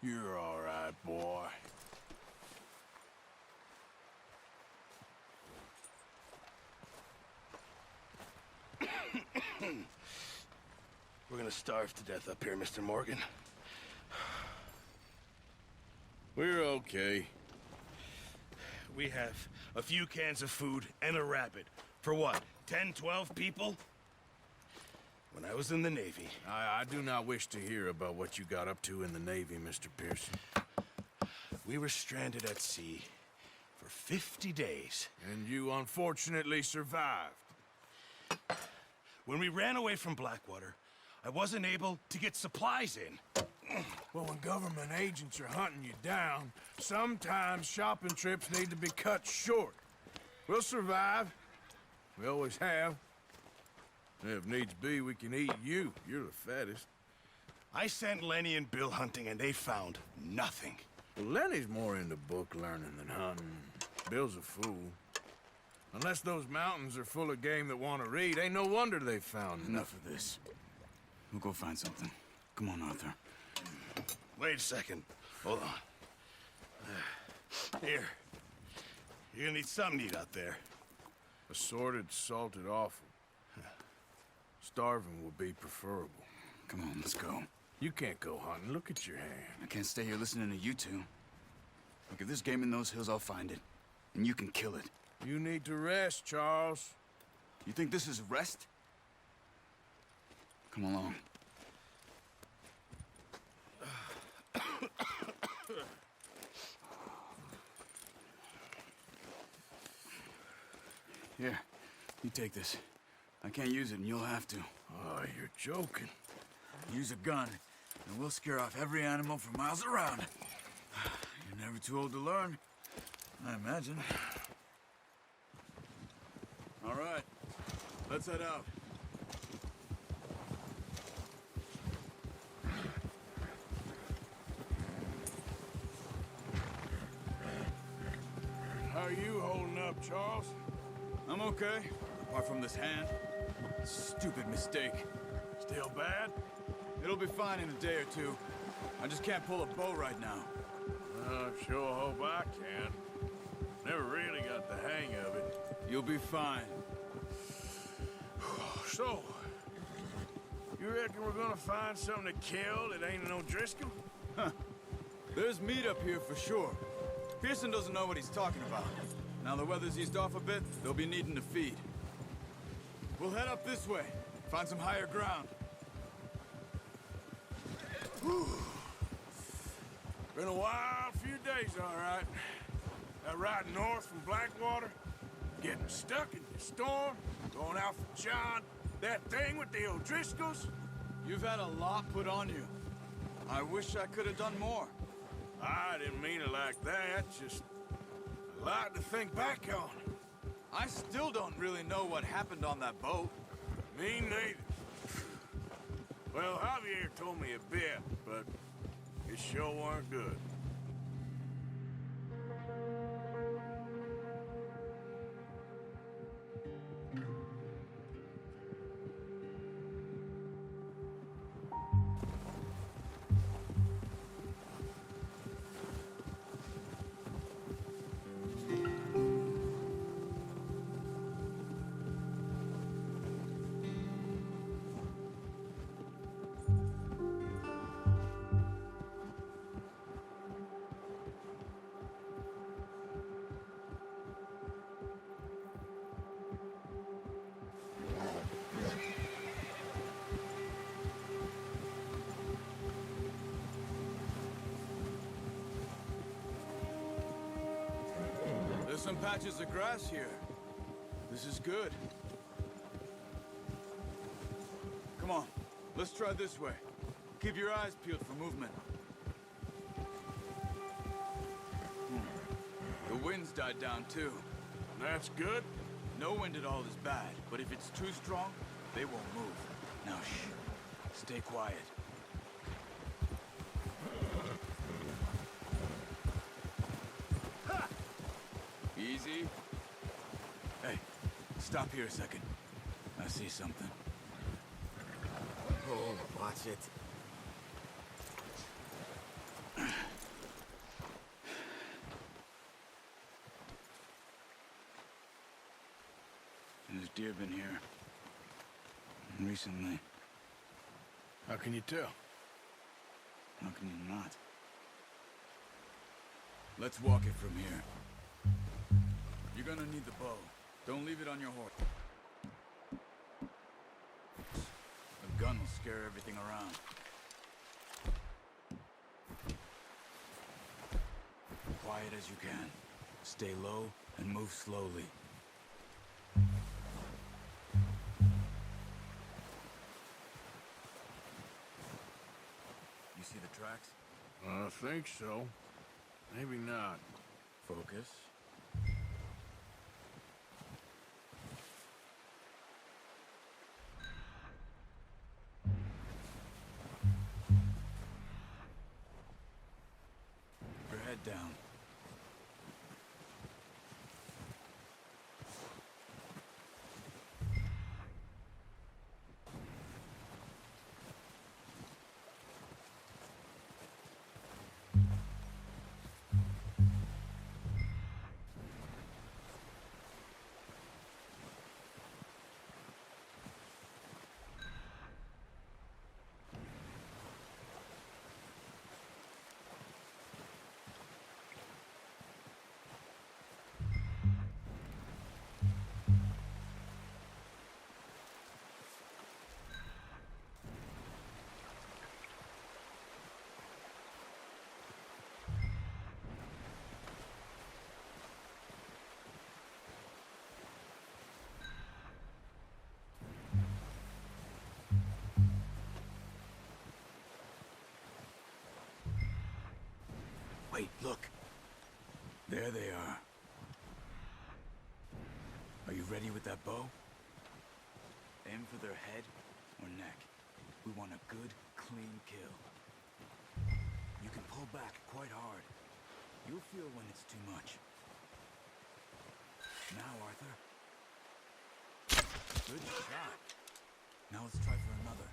You're all right, boy. We're gonna starve to death up here, Mr. Morgan. We're okay. We have a few cans of food and a rabbit. For what, 10, 12 people? When I was in the Navy... I do not wish to hear about what you got up to in the Navy, Mr. Pearson. We were stranded at sea for 50 days. And you unfortunately survived. When we ran away from Blackwater, I wasn't able to get supplies in. Well, when government agents are hunting you down, sometimes shopping trips need to be cut short. We'll survive. We always have. If needs be, we can eat you. You're the fattest. I sent Lenny and Bill hunting, and they found nothing. Well, Lenny's more into book learning than hunting. Bill's a fool. Unless those mountains are full of game that want to read, ain't no wonder they found Enough of this. We'll go find something. Come on, Arthur. Wait a second. Hold on. Here. You're gonna need something to eat out there. Assorted, salted offal. Starving would be preferable. Come on, let's go. You can't go hunting. Look at your hand. I can't stay here listening to you two. Look, if there's game in those hills, I'll find it. And you can kill it. You need to rest, Charles. You think this is rest? Come along. Here, you take this. I can't use it, and you'll have to. Oh, you're joking. Use a gun, and we'll scare off every animal for miles around. You're never too old to learn, I imagine. All right, let's head out. How are you holding up, Charles? I'm okay, apart from this hand. Stupid mistake. Still bad? It'll be fine in a day or two. I just can't pull a bow right now. I sure hope I can. Never really got the hang of it. You'll be fine. So, you reckon we're gonna find something to kill that ain't no Driscoll? Huh. There's meat up here for sure. Pearson doesn't know what he's talking about. Now the weather's eased off a bit, they'll be needing to feed. We'll head up this way, find some higher ground. Whew. Been a wild few days, all right. That ride north from Blackwater, getting stuck in the storm, going out for John, that thing with the O'Driscolls. You've had a lot put on you. I wish I could have done more. I didn't mean it like that, just a lot to think back on. I still don't really know what happened on that boat. Me neither. Well, Javier told me a bit, but it sure weren't good. There's some patches of grass here. This is good. Come on, let's try this way. Keep your eyes peeled for movement. The wind's died down too. That's good. No wind at all is bad, but if it's too strong, they won't move. Now shh, stay quiet. Easy. Hey, stop here a second. I see something. Oh, watch it. deer been here. Recently. How can you tell? How can you not? Let's walk it from here. You're gonna need the bow. Don't leave it on your horse. A gun will scare everything around. Quiet as you can. Stay low and move slowly. You see the tracks? I think so. Maybe not. Focus. Your head down. Wait, look. There they are. Are you ready with that bow? Aim for their head or neck. We want a good, clean kill. You can pull back quite hard. You'll feel when it's too much. Now, Arthur. Good shot. Now let's try for another.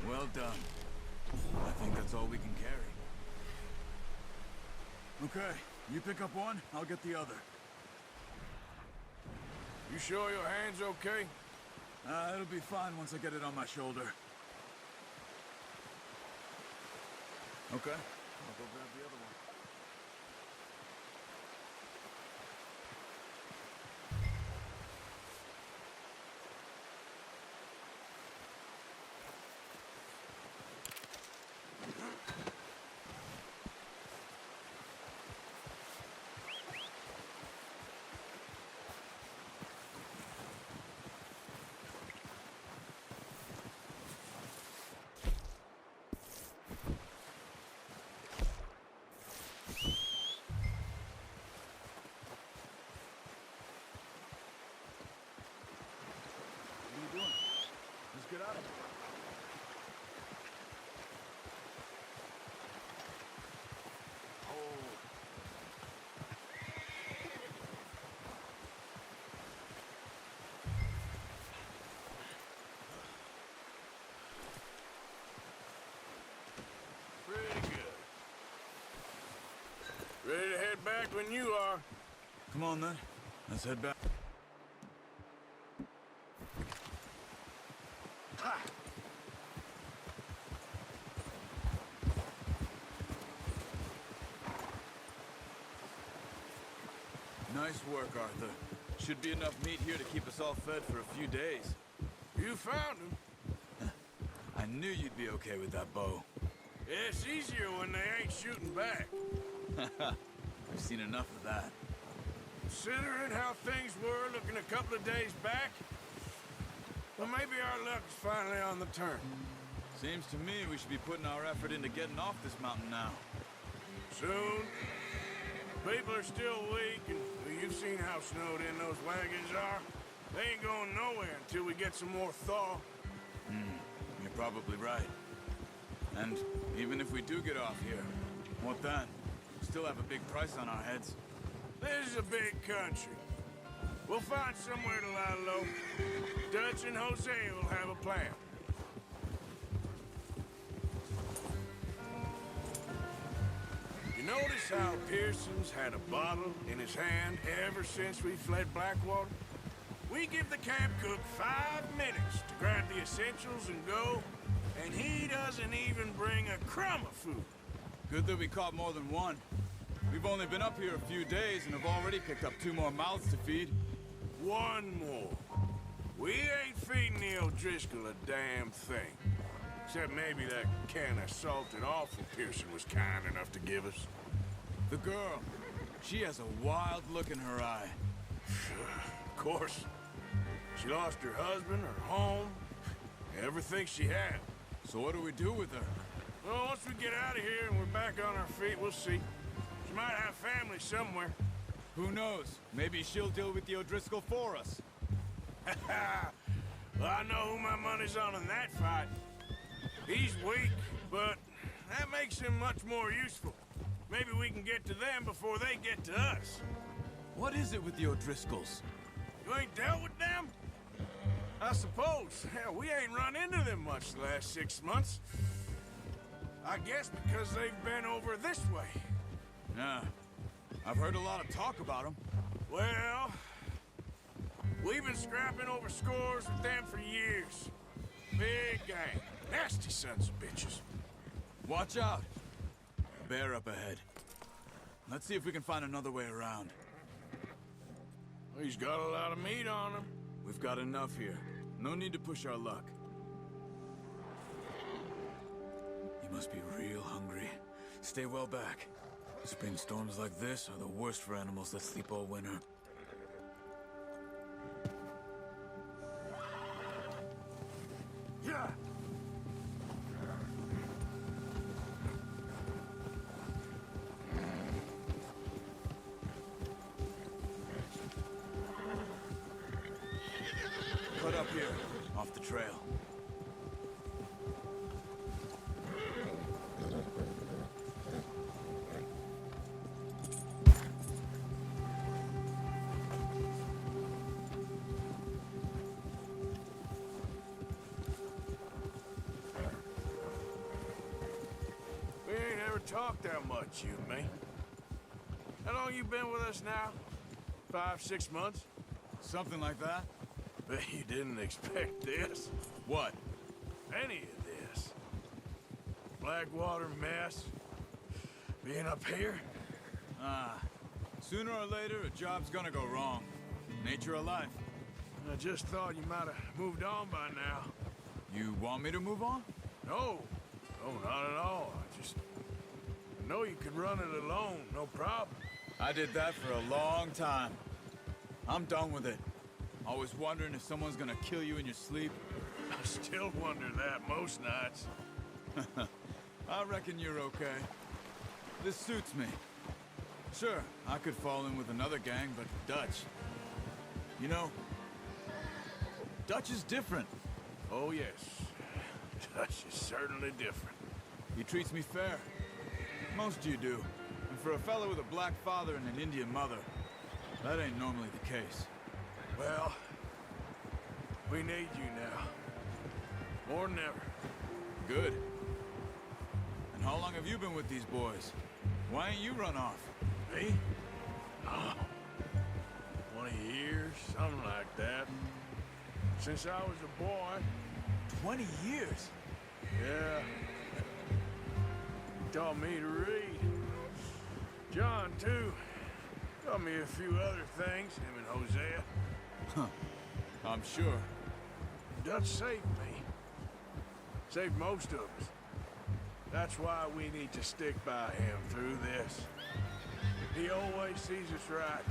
Well done. I think that's all we can carry. Okay, you pick up one, I'll get the other. You sure your hand's okay? It'll be fine once I get it on my shoulder. Okay, I'll go grab the other one. Get out of here. Pretty good. Ready to head back when you are. Come on then. Let's head back. Nice work, Arthur. Should be enough meat here to keep us all fed for a few days. You found him. I knew you'd be okay with that bow. Yeah, it's easier when they ain't shooting back. I've seen enough of that. Considering how things were looking a couple of days back, well, maybe our luck's finally on the turn. Seems to me we should be putting our effort into getting off this mountain now. Soon. People are still weak, and well, you've seen how snowed in those wagons are. They ain't going nowhere until we get some more thaw. You're probably right. And even if we do get off here, what then? Still have a big price on our heads. This is a big country. We'll find somewhere to lie low. Dutch and Jose will have a plan. You notice how Pearson's had a bottle in his hand ever since we fled Blackwater? We give the camp cook 5 minutes to grab the essentials and go, and he doesn't even bring a crumb of food. Good that we caught more than one. We've only been up here a few days and have already picked up 2 more mouths to feed. 1 more. We ain't feeding the O'Driscoll a damn thing. Except maybe that can of salted offal Pearson was kind enough to give us. The girl, she has a wild look in her eye. Of course. She lost her husband, her home, everything she had. So what do we do with her? Well, once we get out of here and we're back on our feet, we'll see. She might have family somewhere. Who knows? Maybe she'll deal with the O'Driscoll for us. Well, I know who my money's on in that fight. He's weak, but that makes him much more useful. Maybe we can get to them before they get to us. What is it with the O'Driscolls? You ain't dealt with them? I suppose. Hell, we ain't run into them much the last 6 months. I guess because they've been over this way. Yeah. I've heard a lot of talk about them. Well, we've been scrapping over scores with them for years. Big gang. Nasty sons of bitches. Watch out. Bear up ahead. Let's see if we can find another way around. He's got a lot of meat on him. We've got enough here. No need to push our luck. You must be real hungry. Stay well back. Spring storms like this are the worst for animals that sleep all winter. Yeah. Cut up here, off the trail. We ain't ever talked that much, you and me. How long you been with us now? 5, 6 months? Something like that? Bet you didn't expect this. What? Any of this. Blackwater mess. Being up here. Sooner or later, a job's gonna go wrong. Nature of life. I just thought you might have moved on by now. You want me to move on? No. No, not at all. I know you could run it alone, no problem. I did that for a long time. I'm done with it. Always wondering if someone's gonna kill you in your sleep. I still wonder that most nights. I reckon you're okay. This suits me. Sure, I could fall in with another gang, but Dutch... You know, Dutch is different. Oh, yes. Dutch is certainly different. He treats me fair. Most of you do. And for a fellow with a black father and an Indian mother, that ain't normally the case. Well, we need you now. More than ever. Good. And how long have you been with these boys? Why ain't you run off? Me? Oh, 20 years, something like that. Since I was a boy. 20 years? Yeah. He taught me to read. John, too. Taught me a few other things, him and Hosea. Huh. I'm sure. Dutch saved me. Saved most of us. That's why we need to stick by him through this. He always sees us right.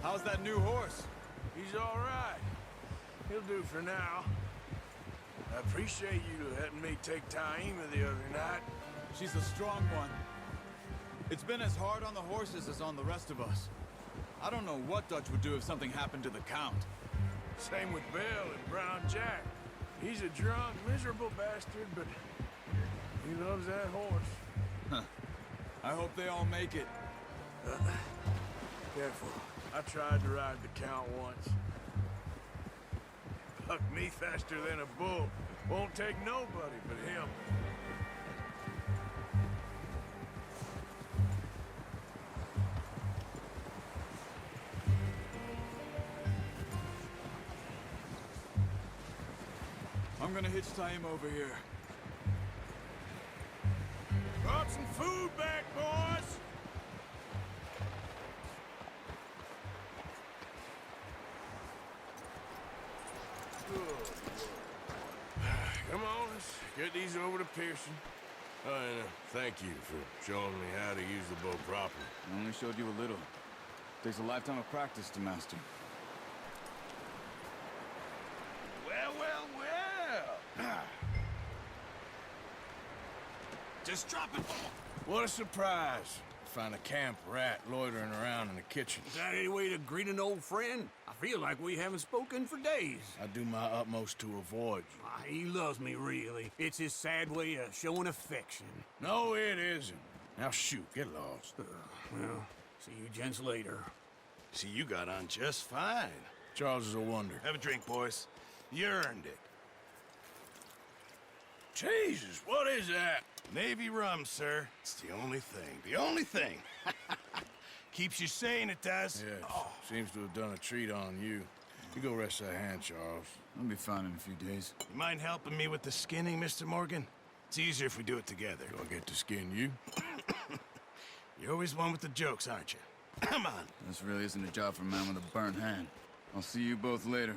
How's that new horse? He's all right. He'll do for now. I appreciate you letting me take Taima the other night. She's a strong one. It's been as hard on the horses as on the rest of us. I don't know what Dutch would do if something happened to the Count. Same with Bill and Brown Jack. He's a drunk, miserable bastard, but he loves that horse. Huh. I hope they all make it. Careful. I tried to ride the Count once. Bucked me faster than a bull. Won't take nobody but him. I'm gonna hitch Taima over here. Brought some food back, boys! Come on, let's get these over to Pearson. Oh, and thank you for showing me how to use the bow properly. I only showed you a little. Takes a lifetime of practice to master. Well, well, well. Just drop it. What a surprise. Find a camp rat loitering around in the kitchen. Is that any way to greet an old friend? I feel like we haven't spoken for days. I do my utmost to avoid you. He loves me, really. It's his sad way of showing affection. No, it isn't. Now shoot, get lost. Well, see you gents later. See, you got on just fine. Charles is a wonder. Have a drink, boys. You earned it. Jesus, what is that? Navy rum, sir. It's the only thing. The only thing. Keeps you sane, it does. Yes, seems to have done a treat on you. You go rest that hand, Charles. I'll be fine in a few days. You mind helping me with the skinning, Mr. Morgan? It's easier if we do it together. Do I get to skin you? You're always one with the jokes, aren't you? Come on. This really isn't a job for a man with a burnt hand. I'll see you both later.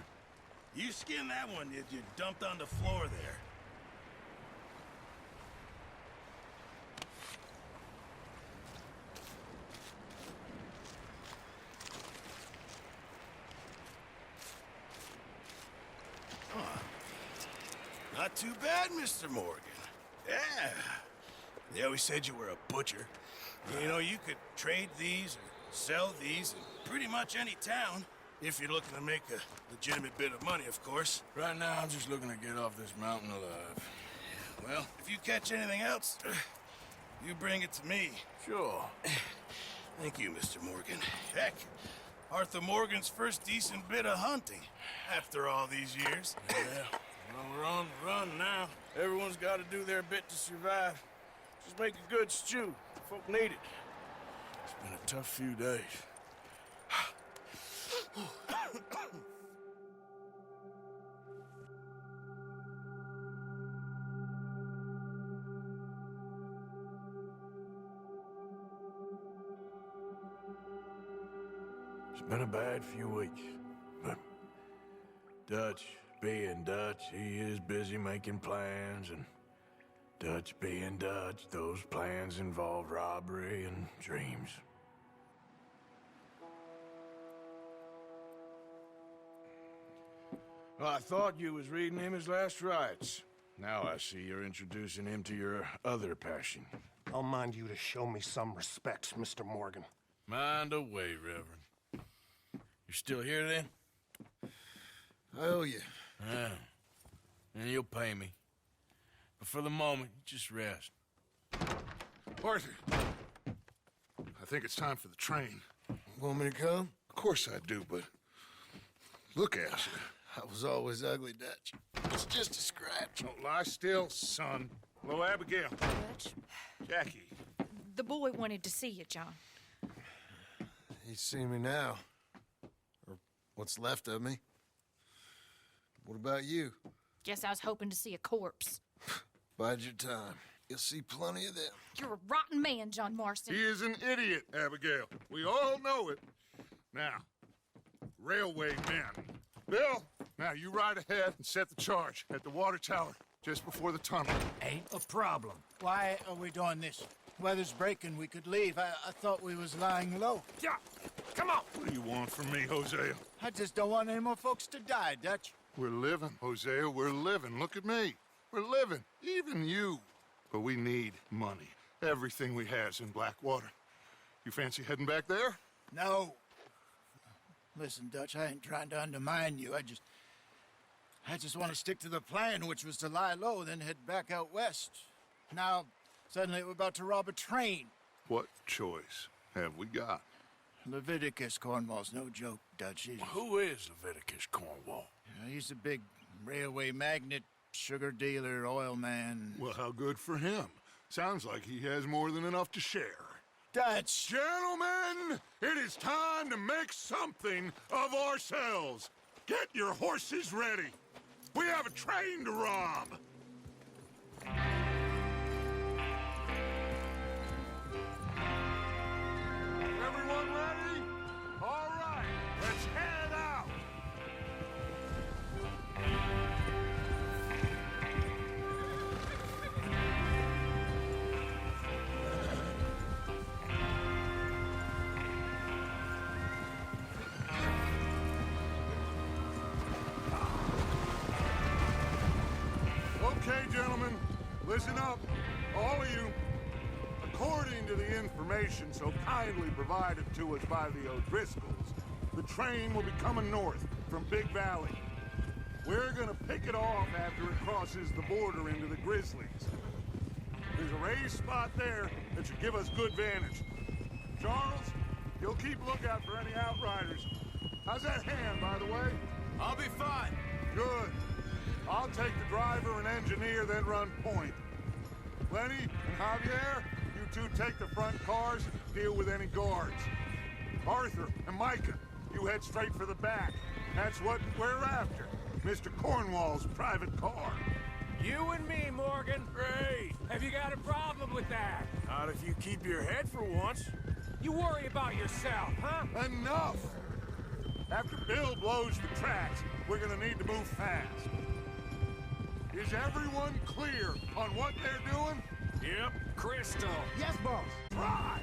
You skin that one that you dumped on the floor there. Not too bad, Mr. Morgan. Yeah. They always said you were a butcher. You know, you could trade these or sell these in pretty much any town. If you're looking to make a legitimate bit of money, of course. Right now, I'm just looking to get off this mountain alive. Well, if you catch anything else, you bring it to me. Sure. Thank you, Mr. Morgan. Heck, Arthur Morgan's first decent bit of hunting after all these years. Yeah. Well, we're on the run now. Everyone's got to do their bit to survive. Just make a good stew. Folk need it. It's been a tough few days. It's been a bad few weeks, but Dutch being Dutch, he is busy making plans, and Dutch being Dutch, those plans involve robbery and dreams. Well, I thought you was reading him his last rites. Now I see you're introducing him to your other passion. I'll mind you to show me some respect, Mr. Morgan. Mind away, Reverend. You still here, then? I owe you. Yeah. And you'll pay me. But for the moment, just rest. Arthur, I think it's time for the train. Want me to come? Of course I do, but look at you. I was always ugly, Dutch. It's just a scratch. Don't lie still, son. Hello, Abigail. Dutch, Jackie. the boy wanted to see you, John. He's seen me now. Or what's left of me. What about you? Guess I was hoping to see a corpse. Bide your time. You'll see plenty of them. You're a rotten man, John Marston. He is an idiot, Abigail. We all know it. Now, railway men. Bill, now you ride ahead and set the charge at the water tower just before the tunnel. Ain't a problem. Why are we doing this? Weather's breaking. We could leave. I thought we was lying low. Yeah, come on. What do you want from me, Hosea? I just don't want any more folks to die, Dutch. We're living, Hosea. We're living. Look at me. We're living. Even you. But we need money. Everything we has in Blackwater. You fancy heading back there? No. Listen, Dutch, I ain't trying to undermine you. I just want to stick to the plan, which was to lie low, then head back out west. Now, suddenly we're about to rob a train. What choice have we got? Leviticus Cornwall's no joke, Dutch. Who is Leviticus Cornwall? He's a big railway magnate, sugar dealer, oil man. Well, how good for him. Sounds like he has more than enough to share. Dutch! Gentlemen, it is time to make something of ourselves. Get your horses ready. We have a train to rob. Everyone ready? All right, let's head out. Okay, gentlemen, listen up, all of you. According to the information so kindly provided to us by the O'Driscolls, the train will be coming north from Big Valley. We're gonna pick it off after it crosses the border into the Grizzlies. There's a raised spot there that should give us good vantage. Charles, you'll keep lookout for any outriders. How's that hand, by the way? I'll be fine. Good. I'll take the driver and engineer, then run point. Lenny and Javier, you two take the front cars, deal with any guards. Arthur and Micah, you head straight for the back. That's what we're after. Mr. Cornwall's private car. You and me, Morgan. Great. Have you got a problem with that? Not if you keep your head for once. You worry about yourself, huh? Enough! After Bill blows the tracks, we're gonna need to move fast. Is everyone clear on what they're doing? Yep. Crystal. Yes, boss. Try!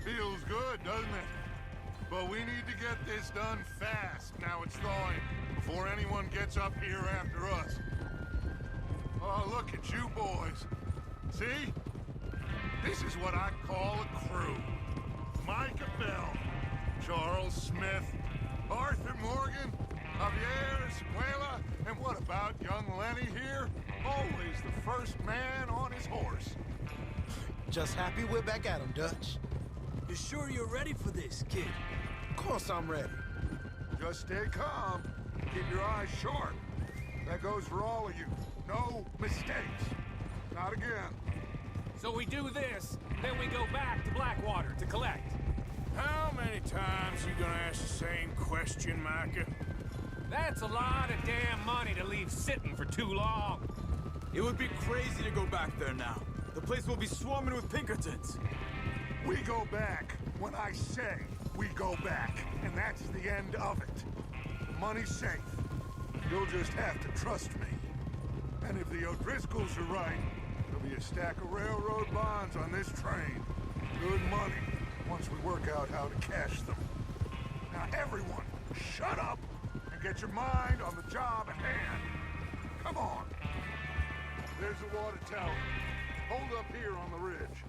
Feels good, doesn't it? But we need to get this done fast, now it's thawing, before anyone gets up here after us. Oh, look at you boys. See? This is what I call a crew. Micah Bell, Charles Smith, Arthur Morgan, Javier Escuela, and what about young Lenny here? Always the first man on his horse. Just happy we're back at 'em, Dutch. You sure you're ready for this, kid? Of course I'm ready. Just stay calm. Keep your eyes sharp. That goes for all of you. No mistakes. Not again. So we do this, then we go back to Blackwater to collect. How many times you gonna ask the same question, Micah? That's a lot of damn money to leave sitting for too long. It would be crazy to go back there now. The place will be swarming with Pinkertons. We go back when I say we go back, and that's the end of it. The money's safe. You'll just have to trust me. And if the O'Driscolls are right, there'll be a stack of railroad bonds on this train. Good money, once we work out how to cash them. Now everyone, shut up and get your mind on the job at hand. Come on. There's the water tower. Hold up here on the ridge.